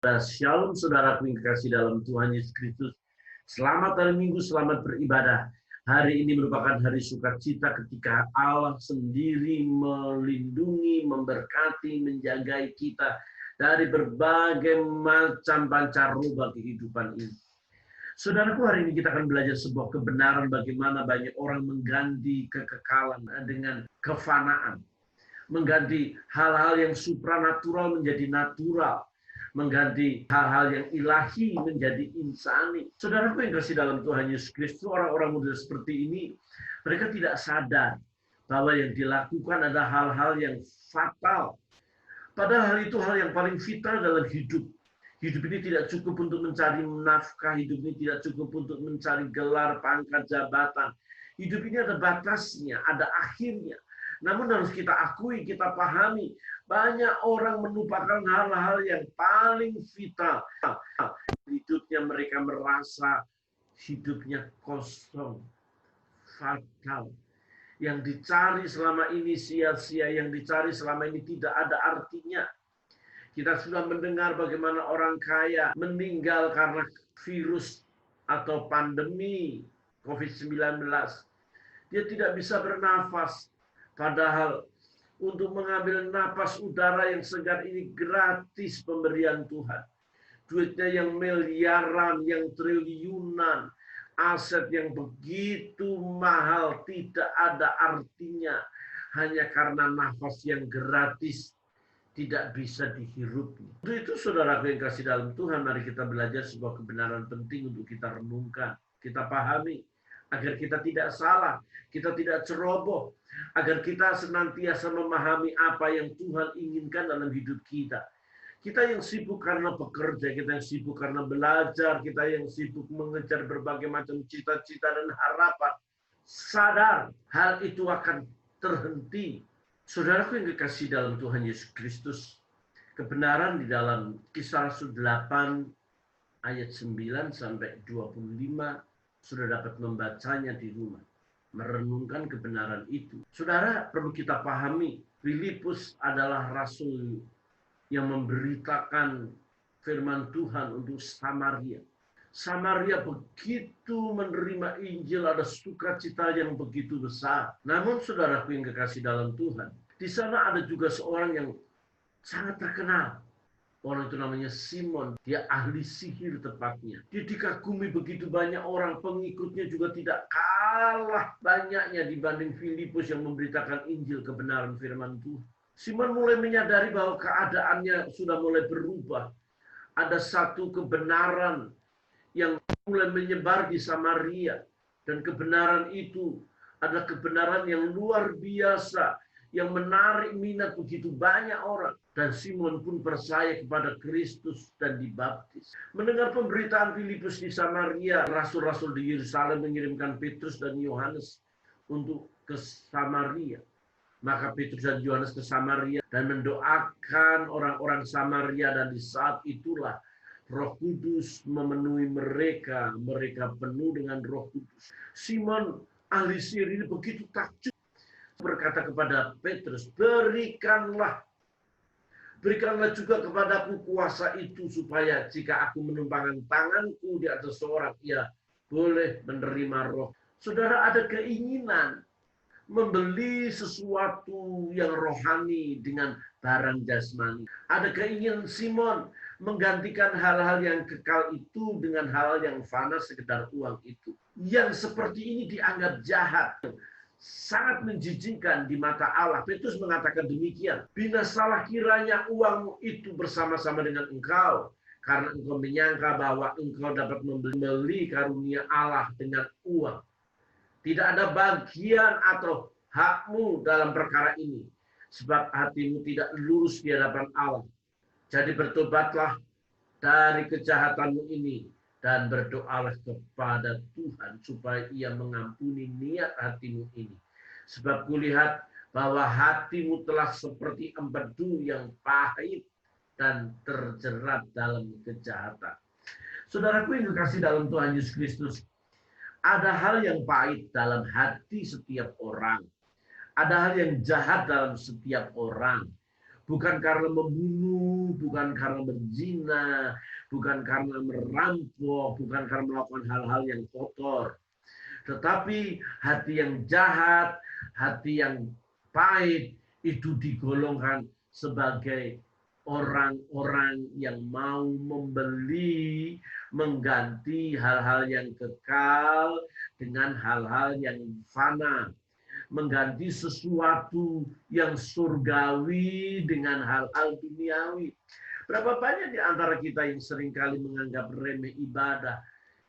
Shalom saudaraku yang kekasih dalam Tuhan Yesus Kristus. Selamat hari Minggu, selamat beribadah. Hari ini merupakan hari sukacita ketika Allah sendiri melindungi, memberkati, menjagai kita dari berbagai macam pancaroba kehidupan ini. Saudaraku, hari ini kita akan belajar sebuah kebenaran bagaimana banyak orang mengganti kekekalan dengan kefanaan. Mengganti hal-hal yang supranatural menjadi natural. Mengganti hal-hal yang ilahi menjadi insani. Saudaraku yang kasih dalam Tuhan Yesus Kristus, orang-orang muda seperti ini, mereka tidak sadar bahwa yang dilakukan adalah hal-hal yang fatal. Padahal hal itu hal yang paling vital dalam hidup. Hidup ini tidak cukup untuk mencari nafkah, hidup ini tidak cukup untuk mencari gelar, pangkat, jabatan. Hidup ini ada batasnya, ada akhirnya. Namun harus kita akui, kita pahami, banyak orang melupakan hal-hal yang paling vital. Hidupnya mereka merasa hidupnya kosong, fatal. Yang dicari selama ini sia-sia, yang dicari selama ini tidak ada artinya. Kita sudah mendengar bagaimana orang kaya meninggal karena virus atau pandemi COVID-19. Dia tidak bisa bernafas. Padahal untuk mengambil napas udara yang segar ini gratis pemberian Tuhan. Duitnya yang miliaran, yang triliunan, aset yang begitu mahal tidak ada artinya hanya karena nafas yang gratis tidak bisa dihirupnya. Untuk itu saudaraku yang kasih dalam Tuhan, mari kita belajar sebuah kebenaran penting untuk kita renungkan, kita pahami, agar kita tidak salah, kita tidak ceroboh, agar kita senantiasa memahami apa yang Tuhan inginkan dalam hidup kita. Kita yang sibuk karena bekerja, kita yang sibuk karena belajar, kita yang sibuk mengejar berbagai macam cita-cita dan harapan, sadar hal itu akan terhenti. Saudaraku yang dikasihi dalam Tuhan Yesus Kristus, kebenaran di dalam Kisah Rasul 8 ayat 9 sampai 25 sudah dapat membacanya di rumah, merenungkan kebenaran itu. Saudara, perlu kita pahami, Filipus adalah rasul yang memberitakan firman Tuhan untuk Samaria. Samaria begitu menerima Injil, ada sukacita yang begitu besar. Namun saudaraku yang kekasih dalam Tuhan, di sana ada juga seorang yang sangat terkenal. Orang itu namanya Simon, dia ahli sihir tepatnya. Dia dikagumi begitu banyak orang, pengikutnya juga tidak kalah banyaknya dibanding Filipus yang memberitakan Injil kebenaran firman Tuhan. Simon mulai menyadari bahwa keadaannya sudah mulai berubah. Ada satu kebenaran yang mulai menyebar di Samaria. Dan kebenaran itu adalah kebenaran yang luar biasa, yang menarik minat begitu banyak orang. Dan Simon pun percaya kepada Kristus dan dibaptis. Mendengar pemberitaan Filipus di Samaria, rasul-rasul di Yerusalem mengirimkan Petrus dan Yohanes untuk ke Samaria. Maka Petrus dan Yohanes ke Samaria dan mendoakan orang-orang Samaria, dan di saat itulah Roh Kudus memenuhi mereka. Mereka penuh dengan Roh Kudus. Simon ahli sihir ini begitu takjub, berkata kepada Petrus, berikanlah juga kepadaku kuasa itu, supaya jika aku menumpangkan tanganku di atas seorang, ia boleh menerima roh. Saudara, ada keinginan membeli sesuatu yang rohani dengan barang jasmani. Ada keinginan Simon menggantikan hal-hal yang kekal itu dengan hal yang fana, sekedar uang itu. Yang seperti ini dianggap jahat, sangat menjijikkan di mata Allah. Petrus mengatakan demikian, binasalah kiranya uang itu bersama-sama dengan engkau, karena engkau menyangka bahwa engkau dapat membeli karunia Allah dengan uang. Tidak ada bagian atau hakmu dalam perkara ini, sebab hatimu tidak lurus di hadapan Allah. Jadi bertobatlah dari kejahatanmu ini, dan berdoalah kepada Tuhan supaya ia mengampuni niat hatimu ini. Sebab kulihat bahwa hatimu telah seperti empedu yang pahit dan terjerat dalam kejahatan. Saudaraku yang dikasihi dalam Tuhan Yesus Kristus, ada hal yang pahit dalam hati setiap orang. Ada hal yang jahat dalam setiap orang. Bukan karena membunuh, bukan karena berzina, bukan karena merampok, bukan karena melakukan hal-hal yang kotor. Tetapi hati yang jahat, hati yang pahit, itu digolongkan sebagai orang-orang yang mau membeli, mengganti hal-hal yang kekal dengan hal-hal yang fana, mengganti sesuatu yang surgawi dengan hal-hal duniawi. Berapa banyak di antara kita yang seringkali menganggap remeh ibadah,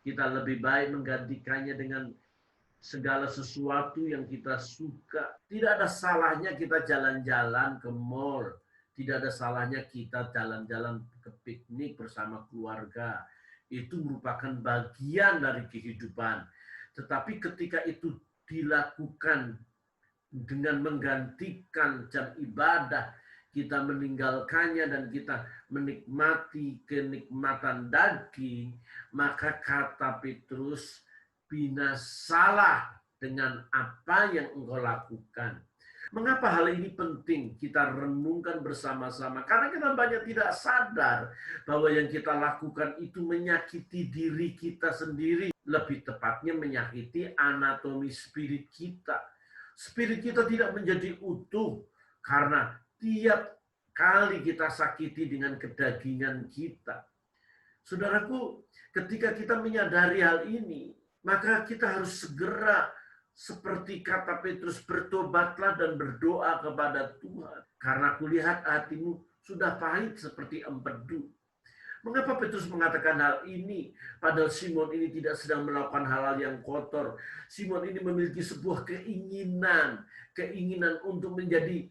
kita lebih baik menggantikannya dengan segala sesuatu yang kita suka. Tidak ada salahnya kita jalan-jalan ke mall. Tidak ada salahnya kita jalan-jalan ke piknik bersama keluarga. Itu merupakan bagian dari kehidupan. Tetapi ketika itu dilakukan dengan menggantikan jam ibadah, kita meninggalkannya dan kita menikmati kenikmatan daging, maka kata Petrus, binasalah dengan apa yang engkau lakukan. Mengapa hal ini penting kita renungkan bersama-sama? Karena kita banyak tidak sadar bahwa yang kita lakukan itu menyakiti diri kita sendiri. Lebih tepatnya menyakiti anatomi spirit kita. Spirit kita tidak menjadi utuh karena tiap kali kita sakiti dengan kedagingan kita. Saudaraku, ketika kita menyadari hal ini, maka kita harus segera seperti kata Petrus, bertobatlah dan berdoa kepada Tuhan. Karena kulihat hatimu sudah pahit seperti empedu. Mengapa Petrus mengatakan hal ini? Padahal Simon ini tidak sedang melakukan hal-hal yang kotor. Simon ini memiliki sebuah keinginan untuk menjadi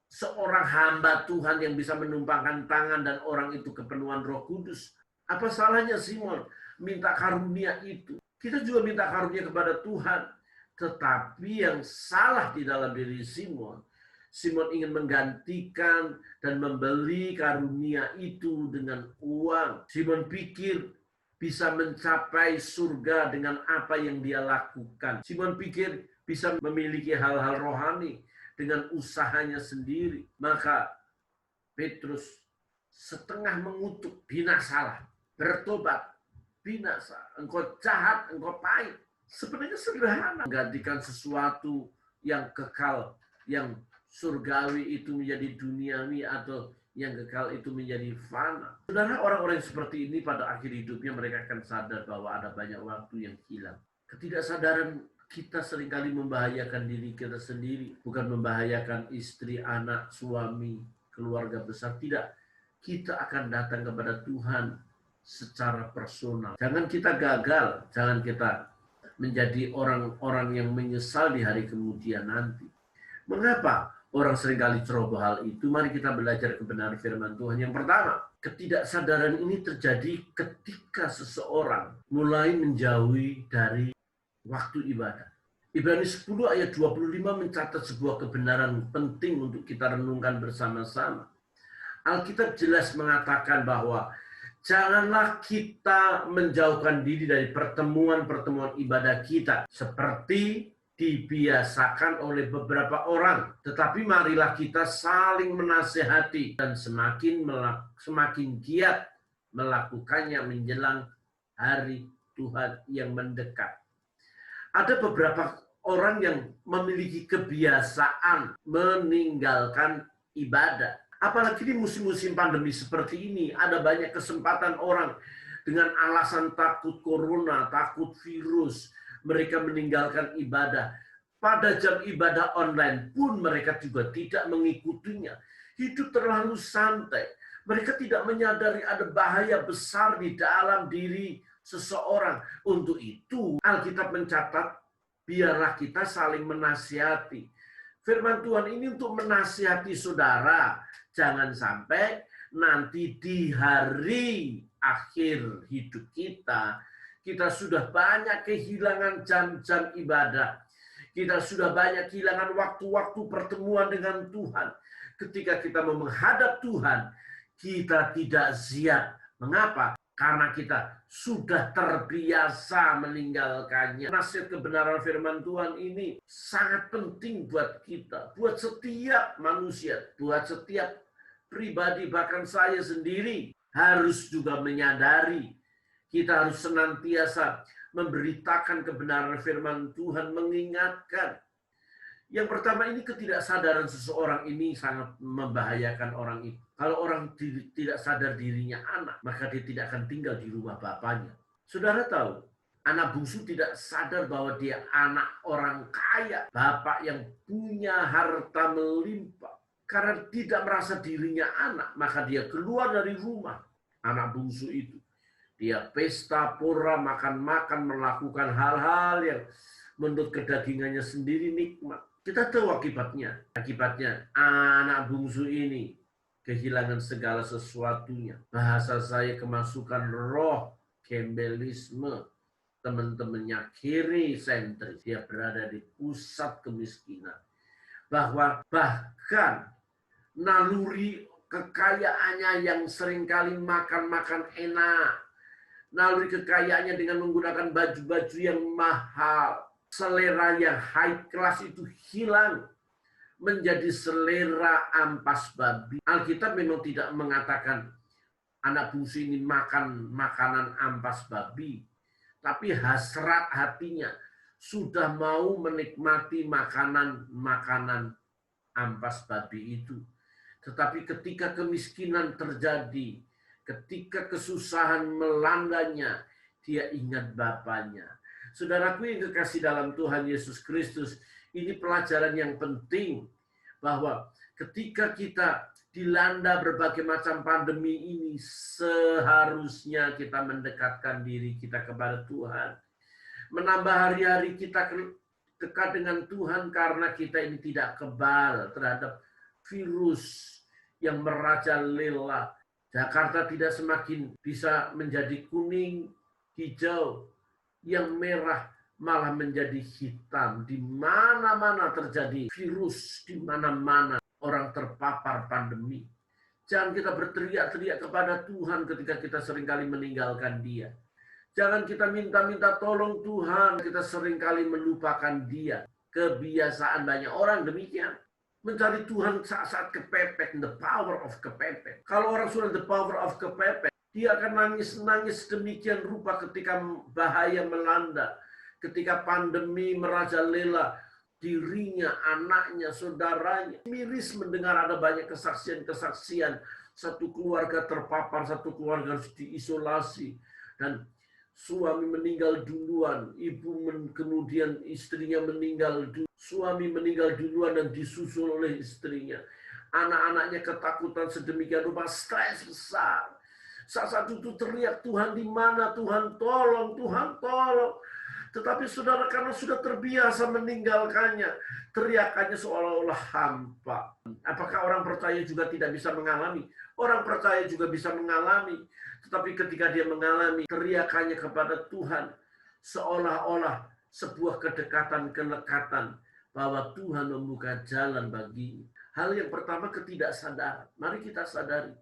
seorang hamba Tuhan yang bisa menumpangkan tangan dan orang itu kepenuhan Roh Kudus. Apa salahnya Simon minta karunia itu? Kita juga minta karunia kepada Tuhan. Tetapi yang salah di dalam diri Simon ingin menggantikan dan membeli karunia itu dengan uang. Simon pikir bisa mencapai surga dengan apa yang dia lakukan. Simon pikir bisa memiliki hal-hal rohani dengan usahanya sendiri. Maka Petrus setengah mengutuk, binasalah, bertobat, binasa. Engkau jahat, engkau pahit. Sebenarnya sederhana. Menggantikan sesuatu yang kekal, yang surgawi itu menjadi duniawi, atau yang kekal itu menjadi fana. Saudara, orang-orang seperti ini pada akhir hidupnya mereka akan sadar bahwa ada banyak waktu yang hilang. Ketidaksadaran kita seringkali membahayakan diri kita sendiri, bukan membahayakan istri, anak, suami, keluarga besar. Tidak, kita akan datang kepada Tuhan secara personal. Jangan kita gagal, jangan kita menjadi orang-orang yang menyesal di hari kemudian nanti. Mengapa orang seringkali ceroboh hal itu? Mari kita belajar kebenaran firman Tuhan. Yang pertama, ketidaksadaran ini terjadi ketika seseorang mulai menjauhi dari waktu ibadah. Ibrani 10 ayat 25 mencatat sebuah kebenaran penting untuk kita renungkan bersama-sama. Alkitab jelas mengatakan bahwa janganlah kita menjauhkan diri dari pertemuan-pertemuan ibadah kita seperti dibiasakan oleh beberapa orang. Tetapi marilah kita saling menasihati dan semakin giat melakukannya menjelang hari Tuhan yang mendekat. Ada beberapa orang yang memiliki kebiasaan meninggalkan ibadah. Apalagi di musim-musim pandemi seperti ini, ada banyak kesempatan orang dengan alasan takut corona, takut virus, mereka meninggalkan ibadah. Pada jam ibadah online pun mereka juga tidak mengikutinya. Hidup terlalu santai. Mereka tidak menyadari ada bahaya besar di dalam diri seseorang. Untuk itu, Alkitab mencatat, biarlah kita saling menasihati. Firman Tuhan ini untuk menasihati saudara. Jangan sampai nanti di hari akhir hidup kita, kita sudah banyak kehilangan jam-jam ibadah. Kita sudah banyak kehilangan waktu-waktu pertemuan dengan Tuhan. Ketika kita mau menghadap Tuhan, kita tidak siap. Mengapa? Karena kita sudah terbiasa meninggalkannya. Nasihat kebenaran firman Tuhan ini sangat penting buat kita. Buat setiap manusia. Buat setiap pribadi, bahkan saya sendiri harus juga menyadari kita harus senantiasa memberitakan kebenaran firman Tuhan, mengingatkan. Yang pertama, ini ketidaksadaran seseorang ini sangat membahayakan orang itu. Kalau orang tidak sadar dirinya anak, maka dia tidak akan tinggal di rumah bapaknya. Saudara tahu, anak bungsu tidak sadar bahwa dia anak orang kaya, bapak yang punya harta melimpah. Karena tidak merasa dirinya anak, maka dia keluar dari rumah. Anak bungsu itu, dia pesta, pora, makan-makan, melakukan hal-hal yang menurut kedagingannya sendiri nikmat. Kita tahu akibatnya. Akibatnya anak bungsu ini kehilangan segala sesuatunya. Bahasa saya kemasukan roh gembelisme. Teman-temannya kiri sentris. Dia berada di pusat kemiskinan. Bahwa bahkan naluri kekayaannya yang seringkali makan-makan enak. Naluri kekayaannya dengan menggunakan baju-baju yang mahal. Selera yang high class itu hilang. Menjadi selera ampas babi. Alkitab memang tidak mengatakan anak bungsu ini makan makanan ampas babi. Tapi hasrat hatinya sudah mau menikmati makanan ampas babi itu. Tetapi ketika kemiskinan terjadi, ketika kesusahan melandanya, dia ingat bapaknya. Saudaraku yang kekasih dalam Tuhan Yesus Kristus, ini pelajaran yang penting bahwa ketika kita dilanda berbagai macam pandemi ini, seharusnya kita mendekatkan diri kita kepada Tuhan. Menambah hari-hari kita dekat dengan Tuhan karena kita ini tidak kebal terhadap virus yang merajalela. Jakarta tidak semakin bisa menjadi kuning, hijau, yang merah malah menjadi hitam. Di mana-mana terjadi virus, di mana-mana orang terpapar pandemi. Jangan kita berteriak-teriak kepada Tuhan ketika kita seringkali meninggalkan Dia. Jangan kita minta-minta tolong Tuhan, kita seringkali melupakan Dia. Kebiasaan banyak orang demikian. Mencari Tuhan saat-saat kepepet, the power of kepepet. Kalau orang sudah the power of kepepet, dia akan nangis-nangis demikian rupa ketika bahaya melanda, ketika pandemi merajalela dirinya, anaknya, saudaranya. Miris mendengar ada banyak kesaksian-kesaksian, satu keluarga terpapar, satu keluarga harus diisolasi, dan suami meninggal duluan, ibu kemudian istrinya meninggal duluan, suami meninggal duluan dan disusul oleh istrinya. Anak-anaknya ketakutan sedemikian rupa, stres besar. Saat itu teriak, Tuhan di mana? Tuhan tolong, Tuhan tolong. Tetapi saudara karena sudah terbiasa meninggalkannya, teriakannya seolah-olah hampa. Apakah orang percaya juga tidak bisa mengalami? Orang percaya juga bisa mengalami. Tetapi ketika dia mengalami, teriakannya kepada Tuhan seolah-olah sebuah kedekatan-kelekatan bahwa Tuhan membuka jalan baginya. Hal yang pertama, ketidaksadaran. Mari kita sadari.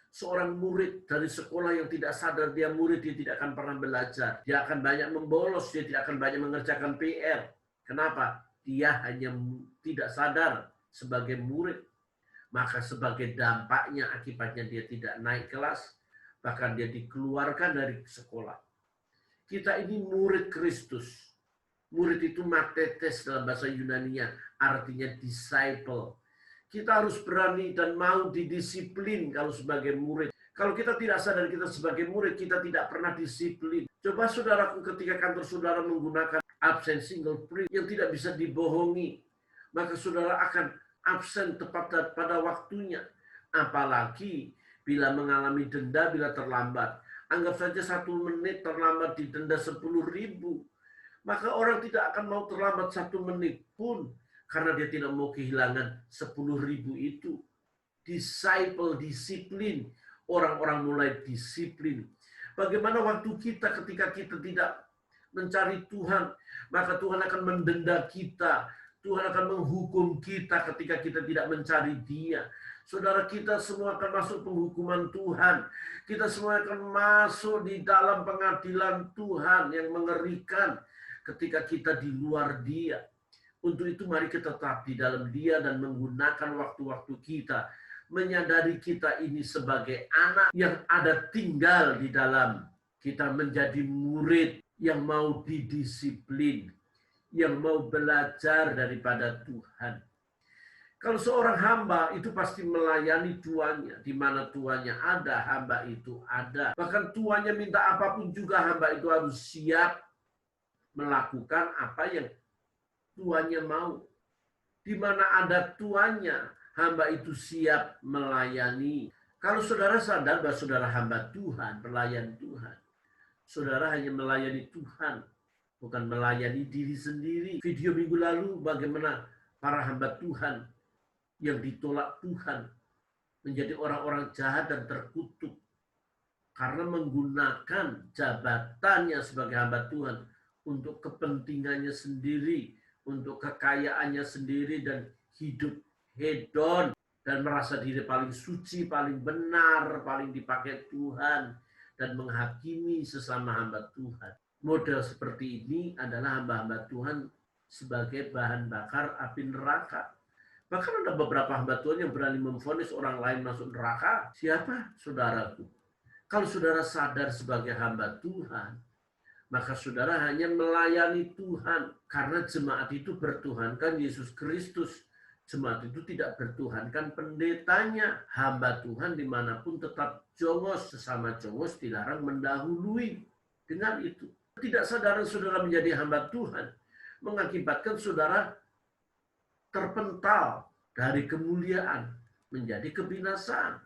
Seorang murid dari sekolah yang tidak sadar dia murid, dia tidak akan pernah belajar. Dia akan banyak membolos, dia tidak akan banyak mengerjakan PR. Kenapa? Dia hanya tidak sadar sebagai murid. Maka sebagai dampaknya, akibatnya dia tidak naik kelas, bahkan dia dikeluarkan dari sekolah. Kita ini murid Kristus. Murid itu matetes dalam bahasa Yunani-nya, artinya disciple. Kita harus berani dan mau didisiplin kalau sebagai murid. Kalau kita tidak sadar kita sebagai murid, kita tidak pernah disiplin. Coba saudaraku ketika kantor saudara menggunakan absen single print yang tidak bisa dibohongi, maka saudara akan absen tepat pada waktunya. Apalagi bila mengalami denda bila terlambat. Anggap saja 1 menit terlambat didenda 10.000. Maka orang tidak akan mau terlambat 1 menit pun. Karena dia tidak mau kehilangan 10.000 itu. Disciple, disiplin. Orang-orang mulai disiplin. Bagaimana waktu kita ketika kita tidak mencari Tuhan. Maka Tuhan akan mendenda kita. Tuhan akan menghukum kita ketika kita tidak mencari Dia. Saudara, kita semua akan masuk penghukuman Tuhan. Kita semua akan masuk di dalam pengadilan Tuhan yang mengerikan ketika kita di luar Dia. Untuk itu mari kita tetap di dalam Dia dan menggunakan waktu-waktu kita menyadari kita ini sebagai anak yang ada tinggal di dalam. Kita menjadi murid yang mau didisiplin, yang mau belajar daripada Tuhan. Kalau seorang hamba itu pasti melayani tuannya. Di mana tuannya ada, hamba itu ada. Bahkan tuannya minta apapun juga hamba itu harus siap melakukan apa yang tuannya mau. Di mana ada tuannya, hamba itu siap melayani. Kalau saudara sadar bahwa saudara hamba Tuhan, pelayan Tuhan, saudara hanya melayani Tuhan, bukan melayani diri sendiri. Video minggu lalu bagaimana para hamba Tuhan yang ditolak Tuhan menjadi orang-orang jahat dan terkutuk karena menggunakan jabatannya sebagai hamba Tuhan untuk kepentingannya sendiri, untuk kekayaannya sendiri, dan hidup hedon dan merasa diri paling suci, paling benar, paling dipakai Tuhan, dan menghakimi sesama hamba Tuhan. Model seperti ini adalah hamba-hamba Tuhan sebagai bahan bakar api neraka. Bahkan ada beberapa hamba Tuhan yang berani memvonis orang lain masuk neraka. Siapa? Saudaraku. Kalau saudara sadar sebagai hamba Tuhan, maka saudara hanya melayani Tuhan. Karena jemaat itu bertuhankan Yesus Kristus. Jemaat itu tidak bertuhankan pendetanya. Hamba Tuhan dimanapun tetap jongos. Sesama jongos dilarang mendahului. Dengan itu, tidak sadar saudara menjadi hamba Tuhan mengakibatkan saudara terpental dari kemuliaan menjadi kebinasaan.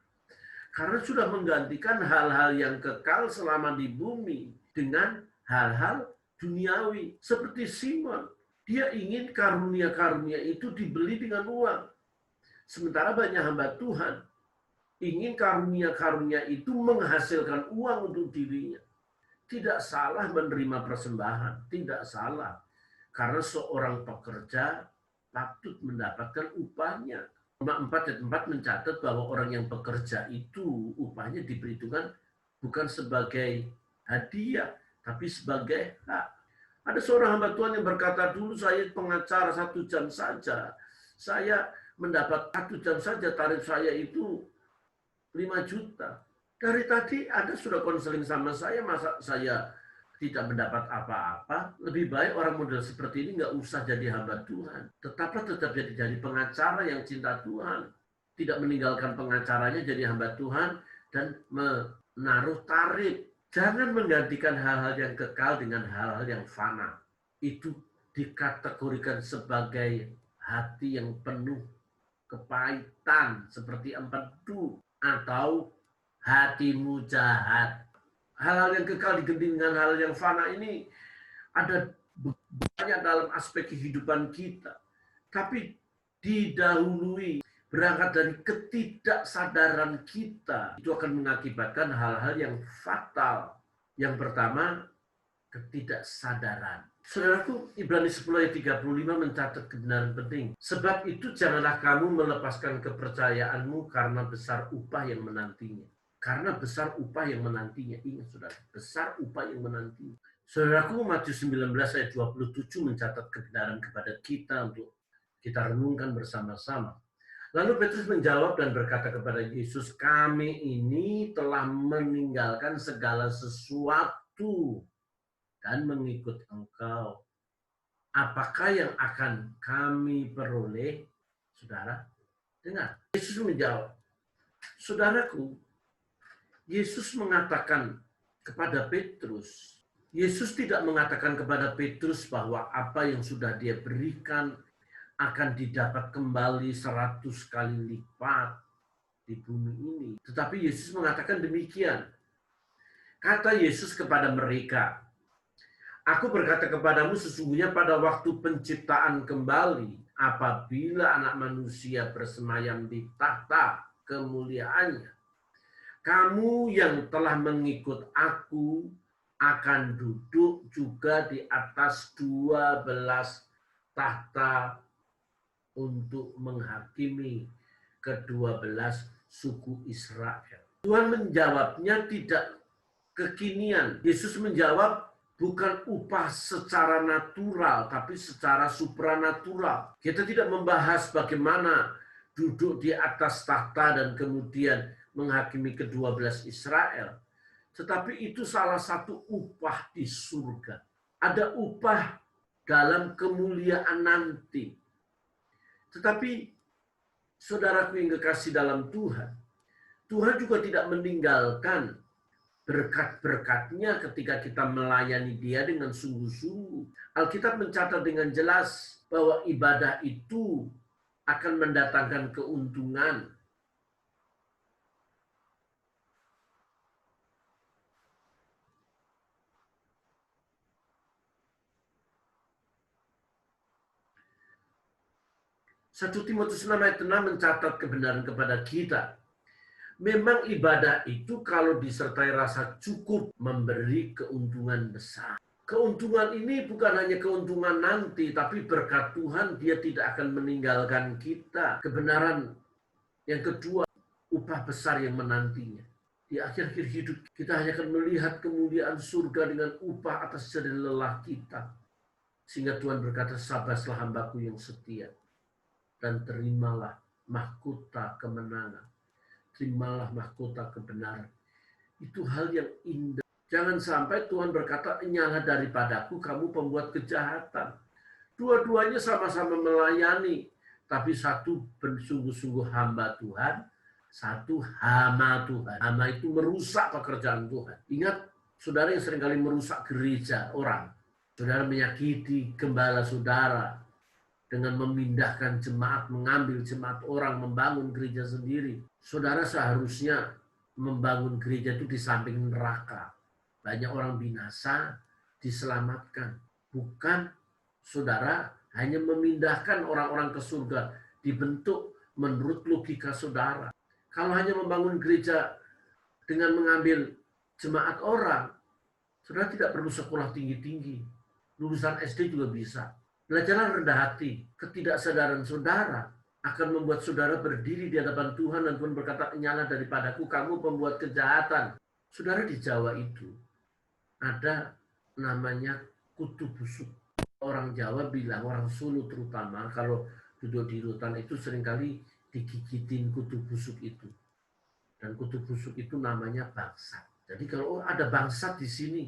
Karena sudah menggantikan hal-hal yang kekal selama di bumi dengan hal-hal duniawi. Seperti Simon, dia ingin karunia-karunia itu dibeli dengan uang. Sementara banyak hamba Tuhan ingin karunia-karunia itu menghasilkan uang untuk dirinya. Tidak salah menerima persembahan, tidak salah. Karena seorang pekerja patut mendapatkan upahnya. Roma 4 ayat 4 mencatat bahwa orang yang bekerja itu upahnya diperhitungkan bukan sebagai hadiah, tapi sebagai hak. Ada seorang hamba Tuhan yang berkata, dulu saya pengacara 1 jam saja. Saya mendapat 1 jam saja, tarif saya itu 5 juta. Dari tadi Anda sudah konseling sama saya, masa saya tidak mendapat apa-apa? Lebih baik orang model seperti ini nggak usah jadi hamba Tuhan. Tetap jadi pengacara yang cinta Tuhan. Tidak meninggalkan pengacaranya jadi hamba Tuhan dan menaruh tarif. Jangan menggantikan hal-hal yang kekal dengan hal-hal yang fana. Itu dikategorikan sebagai hati yang penuh kepahitan seperti empedu atau hatimu jahat. Hal-hal yang kekal diganti dengan hal yang fana ini ada banyak dalam aspek kehidupan kita. Tapi didahului berangkat dari ketidaksadaran kita, itu akan mengakibatkan hal-hal yang fatal. Yang pertama, ketidaksadaran. Saudaraku, Ibrani 10 ayat 35 mencatat kebenaran penting. Sebab itu janganlah kamu melepaskan kepercayaanmu karena besar upah yang menantinya. Karena besar upah yang menantinya. Ingat saudara, besar upah yang menantinya. Saudaraku, Matius 19 ayat 27 mencatat kebenaran kepada kita untuk kita renungkan bersama-sama. Lalu Petrus menjawab dan berkata kepada Yesus, kami ini telah meninggalkan segala sesuatu dan mengikut Engkau. Apakah yang akan kami peroleh? Saudara, dengar. Yesus menjawab, saudaraku, Yesus mengatakan kepada Petrus, Yesus tidak mengatakan kepada Petrus bahwa apa yang sudah dia berikan akan didapat kembali 100 kali lipat di bumi ini. Tetapi Yesus mengatakan demikian. Kata Yesus kepada mereka, aku berkata kepadamu sesungguhnya pada waktu penciptaan kembali, apabila anak manusia bersemayam di tahta kemuliaannya, kamu yang telah mengikut aku akan duduk juga di atas 12 tahta untuk menghakimi ke-12 suku Israel. Tuhan menjawabnya tidak kekinian. Yesus menjawab bukan upah secara natural, tapi secara supranatural. Kita tidak membahas bagaimana duduk di atas tahta dan kemudian menghakimi ke-12 Israel. Tetapi itu salah satu upah di surga. Ada upah dalam kemuliaan nanti. Tetapi saudaraku yang kekasih dalam Tuhan, Tuhan juga tidak meninggalkan berkat-berkatnya ketika kita melayani Dia dengan sungguh-sungguh. Alkitab mencatat dengan jelas bahwa ibadah itu akan mendatangkan keuntungan. Satu Timotius 6 ayat 6 mencatat kebenaran kepada kita. Memang ibadah itu kalau disertai rasa cukup memberi keuntungan besar. Keuntungan ini bukan hanya keuntungan nanti, tapi berkat Tuhan Dia tidak akan meninggalkan kita. Kebenaran yang kedua, upah besar yang menantinya. Di akhir-akhir hidup kita hanya akan melihat kemuliaan surga dengan upah atas jerih lelah kita. Sehingga Tuhan berkata, sabarlah hambaku yang setia. Dan terimalah mahkota kemenangan. Terimalah mahkota kebenaran. Itu hal yang indah. Jangan sampai Tuhan berkata, nyala daripadaku kamu pembuat kejahatan. Dua-duanya sama-sama melayani. Tapi satu bersungguh-sungguh hamba Tuhan, satu hama Tuhan. Hama itu merusak pekerjaan Tuhan. Ingat, saudara yang seringkali merusak gereja orang. Saudara menyakiti gembala saudara dengan memindahkan jemaat, mengambil jemaat orang, membangun gereja sendiri. Saudara seharusnya membangun gereja itu di samping neraka. Banyak orang binasa diselamatkan. Bukan saudara hanya memindahkan orang-orang ke surga, dibentuk menurut logika saudara. Kalau hanya membangun gereja dengan mengambil jemaat orang, saudara tidak perlu sekolah tinggi-tinggi. Lulusan SD juga bisa. Belajarlah rendah hati. Ketidaksadaran saudara akan membuat saudara berdiri di hadapan Tuhan dan Tuhan berkata, nyala daripadaku kamu pembuat kejahatan. Saudara, di Jawa itu ada namanya kutu busuk. Orang Jawa bilang, orang Solo terutama, kalau duduk di rutan itu seringkali digigitin kutu busuk itu. Dan kutu busuk itu namanya bangsat. Jadi kalau ada bangsat di sini,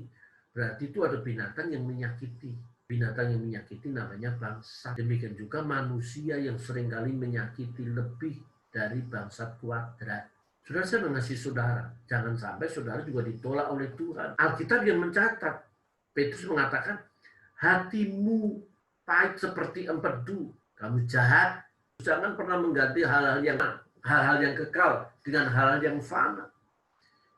berarti itu ada binatang yang menyakiti. Binatang yang menyakiti namanya bangsat. Demikian juga manusia yang seringkali menyakiti lebih dari bangsat kuadrat. Saudara, saya mengasihi saudara. Jangan sampai saudara juga ditolak oleh Tuhan. Alkitab yang mencatat, Petrus mengatakan, hatimu pahit seperti empedu. Kamu jahat. Jangan pernah mengganti hal-hal yang kekal dengan hal-hal yang fana.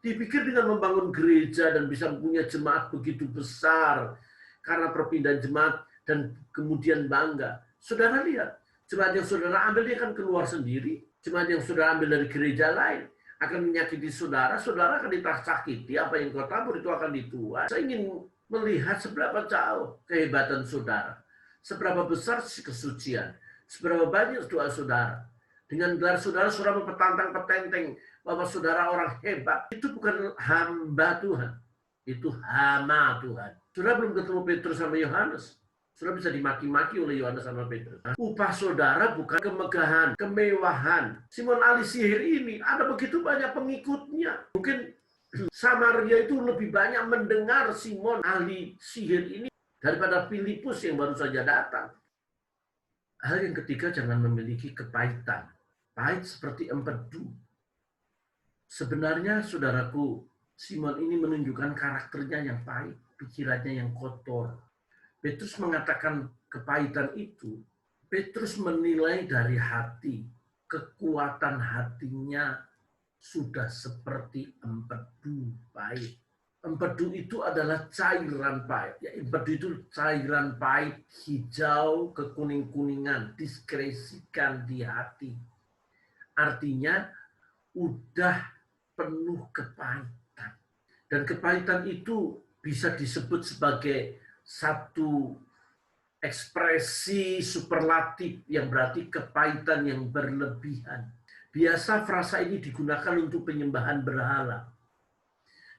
Dipikir dengan membangun gereja dan bisa mempunyai jemaat begitu besar, karena perpindahan jemaat dan kemudian bangga. Saudara lihat, jemaat yang saudara ambil dia akan keluar sendiri. Jemaat yang saudara ambil dari gereja lain akan menyakiti saudara. Saudara akan disakiti. Apa yang kau tabur itu akan dituai. Saya ingin melihat seberapa jauh kehebatan saudara. Seberapa besar kesucian. Seberapa banyak doa saudara. Dengan gelar saudara, saudara mempertantang-petenteng bahwa saudara orang hebat. Itu bukan hamba Tuhan. Itu hama Tuhan. Saudara belum ketemu Petrus sama Yohanes. Saudara bisa dimaki-maki oleh Yohanes sama Petrus. Upah saudara bukan kemegahan, kemewahan. Simon ahli sihir ini ada begitu banyak pengikutnya. Mungkin Samaria itu lebih banyak mendengar Simon ahli sihir ini daripada Filipus yang baru saja datang. Hal yang ketiga, jangan memiliki kepahitan. Pahit seperti empedu. Sebenarnya saudaraku, Simon ini menunjukkan karakternya yang pahit, pikirannya yang kotor. Petrus mengatakan kepahitan itu. Petrus menilai dari hati. Kekuatan hatinya sudah seperti empedu pahit. Empedu itu adalah cairan pahit. Ya, empedu itu cairan pahit, hijau ke kuning-kuningan, diskresikan di hati. Artinya, udah penuh kepahitan. Dan kepahitan itu bisa disebut sebagai satu ekspresi superlatif yang berarti kepahitan yang berlebihan. Biasa frasa ini digunakan untuk penyembahan berhala.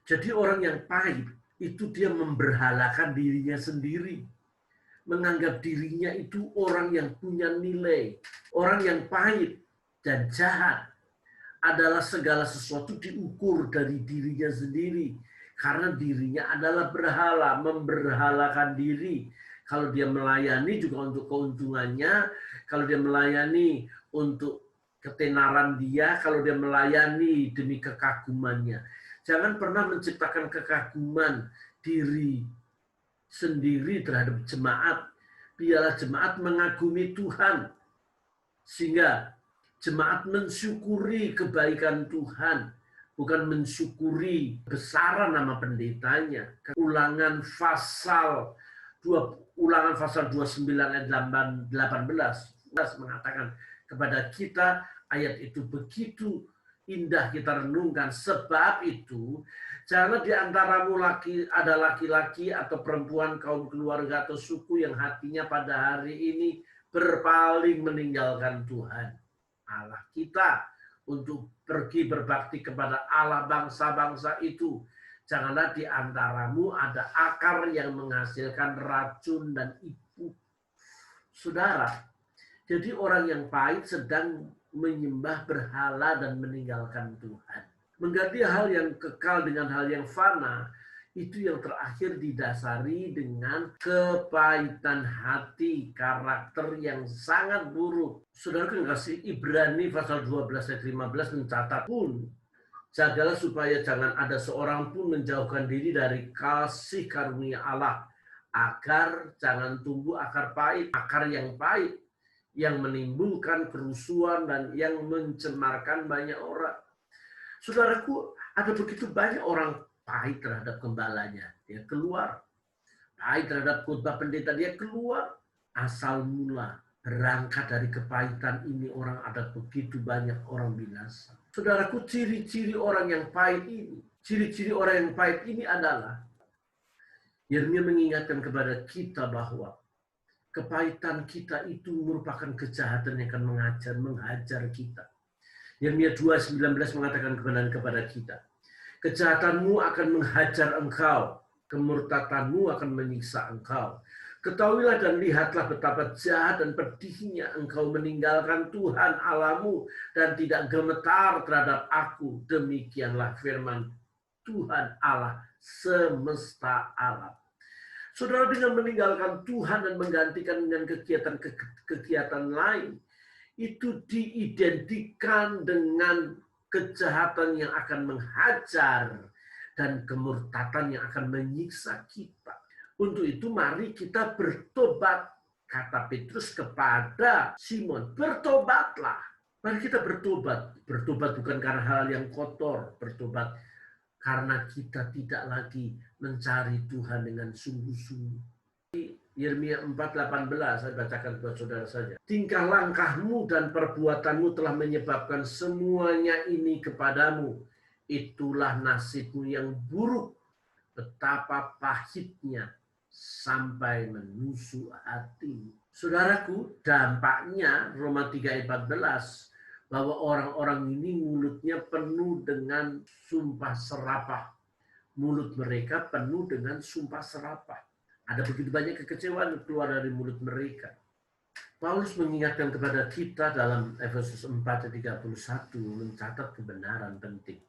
Jadi orang yang pahit itu dia memberhalakan dirinya sendiri. Menganggap dirinya itu orang yang punya nilai. Orang yang pahit dan jahat adalah segala sesuatu diukur dari dirinya sendiri. Karena dirinya adalah berhala, memberhalakan diri. Kalau dia melayani juga untuk keuntungannya, kalau dia melayani untuk ketenaran dia, kalau dia melayani demi kekagumannya. Jangan pernah menciptakan kekaguman diri sendiri terhadap jemaat. Biarlah jemaat mengagumi Tuhan. Sehingga jemaat mensyukuri kebaikan Tuhan, bukan mensyukuri besaran nama pendetanya. Ulangan pasal 29 ayat 18 mengatakan kepada kita, ayat itu begitu indah kita renungkan. Sebab itu, jangan di antaramu ada laki-laki atau perempuan, kaum keluarga atau suku yang hatinya pada hari ini berpaling meninggalkan Tuhan Allah kita untuk pergi berbakti kepada Allah bangsa-bangsa itu. Janganlah di antaramu ada akar yang menghasilkan racun dan ibu. Saudara, jadi orang yang pahit sedang menyembah berhala dan meninggalkan Tuhan. Mengganti hal yang kekal dengan hal yang fana, itu yang terakhir didasari dengan kepahitan hati, karakter yang sangat buruk. Saudara kan kasih Ibrani pasal 12 ayat 15 mencatat pun, jagalah supaya jangan ada seorang pun menjauhkan diri dari kasih karunia Allah, agar jangan tumbuh akar pahit, akar yang pahit, yang menimbulkan kerusuhan dan yang mencemarkan banyak orang. Saudaraku, ada begitu banyak orang pahit terhadap gembalanya, dia keluar. Pahit terhadap khotbah pendeta, dia keluar. Asal mula berangkat dari kepahitan ini orang ada begitu banyak orang binasa. Saudaraku, ciri-ciri orang yang pahit ini, ciri-ciri orang yang pahit ini adalah Yeremia mengingatkan kepada kita bahwa kepahitan kita itu merupakan kejahatan yang akan menghajar kita. Yeremia 2:19 mengatakan kepada kita, kejahatanmu akan menghajar engkau, kemurtadanmu akan menyiksa engkau. Ketahuilah dan lihatlah betapa jahat dan pedihnya engkau meninggalkan Tuhan Allahmu dan tidak gemetar terhadap aku. Demikianlah firman Tuhan Allah semesta alam. Saudara, dengan meninggalkan Tuhan dan menggantikan dengan kegiatan lain, itu diidentikan dengan kejahatan yang akan menghajar dan kemurtatan yang akan menyiksa kita. Untuk itu mari kita bertobat, kata Petrus kepada Simon, bertobatlah. Mari kita bertobat. Bertobat bukan karena hal yang kotor, bertobat karena kita tidak lagi mencari Tuhan dengan sungguh-sungguh. Yeremia 4:18, saya bacakan buat saudara saja. Tingkah langkahmu dan perbuatanmu telah menyebabkan semuanya ini kepadamu. Itulah nasibmu yang buruk. Betapa pahitnya sampai menusuk hati. Saudaraku, dampaknya Roma 3:14 bahwa orang-orang ini mulutnya penuh dengan sumpah serapah. Mulut mereka penuh dengan sumpah serapah. Ada begitu banyak kekecewaan yang keluar dari mulut mereka. Paulus mengingatkan kepada kita dalam Efesus 4:31 mencatat kebenaran penting.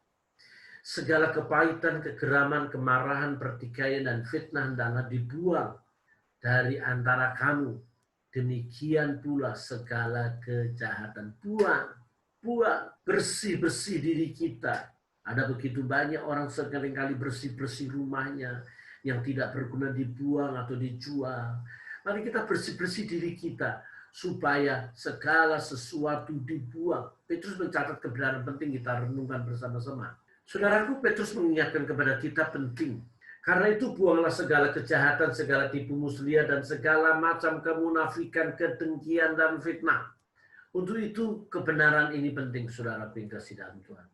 Segala kepahitan, kegeraman, kemarahan, pertikaian, dan fitnah hendaklah dibuang dari antara kamu. Demikian pula segala kejahatan. Buang, bersih-bersih diri kita. Ada begitu banyak orang seringkali bersih-bersih rumahnya, yang tidak berguna dibuang atau dijual. Mari kita bersih-bersih diri kita supaya segala sesuatu dibuang. Petrus mencatat kebenaran penting, kita renungkan bersama-sama. Saudaraku, Petrus mengingatkan kepada kita penting. Karena itu buanglah segala kejahatan, segala tipu muslihat, dan segala macam kemunafikan, kedengkian, dan fitnah. Untuk itu kebenaran ini penting, saudara yang kasih dalam Tuhan.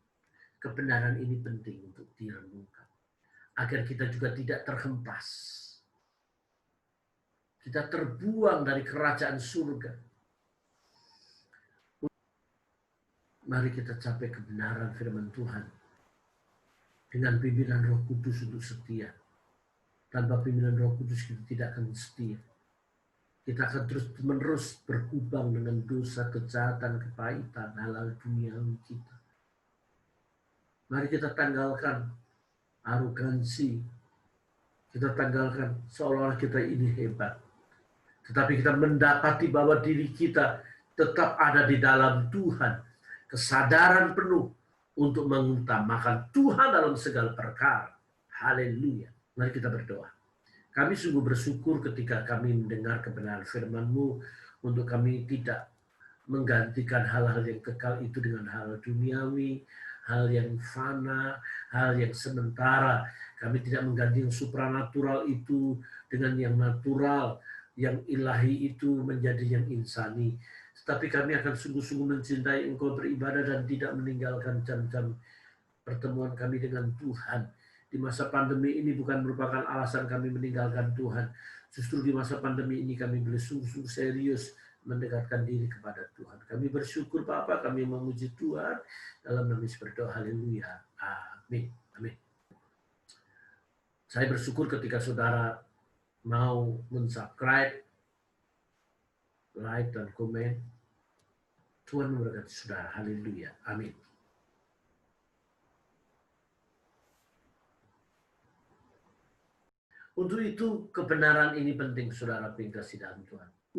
Kebenaran ini penting untuk direnungkan. Agar kita juga tidak terhempas. Kita terbuang dari kerajaan surga. Mari kita capai kebenaran firman Tuhan. Dengan pimpinan Roh Kudus untuk setia. Tanpa pimpinan Roh Kudus kita tidak akan setia. kita akan terus-menerus berhubung dengan dosa, kejahatan, kepahitan, halal duniawi kita. Mari kita tanggalkan arogansi. Kita tanggalkan seolah-olah kita ini hebat. Tetapi kita mendapati bahwa diri kita tetap ada di dalam Tuhan. Kesadaran penuh untuk mengutamakan Tuhan dalam segala perkara. Haleluya. Mari kita berdoa. Kami sungguh bersyukur ketika kami mendengar kebenaran firman-Mu untuk kami tidak menggantikan hal-hal yang kekal itu dengan hal duniawi, hal yang fana, hal yang sementara. Kami tidak mengganti yang supranatural itu dengan yang natural, yang ilahi itu menjadi yang insani. Tetapi kami akan sungguh-sungguh mencintai Engkau, beribadah dan tidak meninggalkan jam-jam pertemuan kami dengan Tuhan. Di masa pandemi ini bukan merupakan alasan kami meninggalkan Tuhan. Justru di masa pandemi ini kami boleh sungguh-sungguh serius mendekatkan diri kepada Tuhan. Kami bersyukur Bapa, kami memuji Tuhan dalam nama Yesus berdoa. Haleluya. Amin. Amin. Saya bersyukur ketika saudara mau mensubscribe, like, dan komen. Tuhan memberkati saudara. Haleluya. Amin. Untuk itu kebenaran ini penting, saudara yang kasih dalam Tuhan.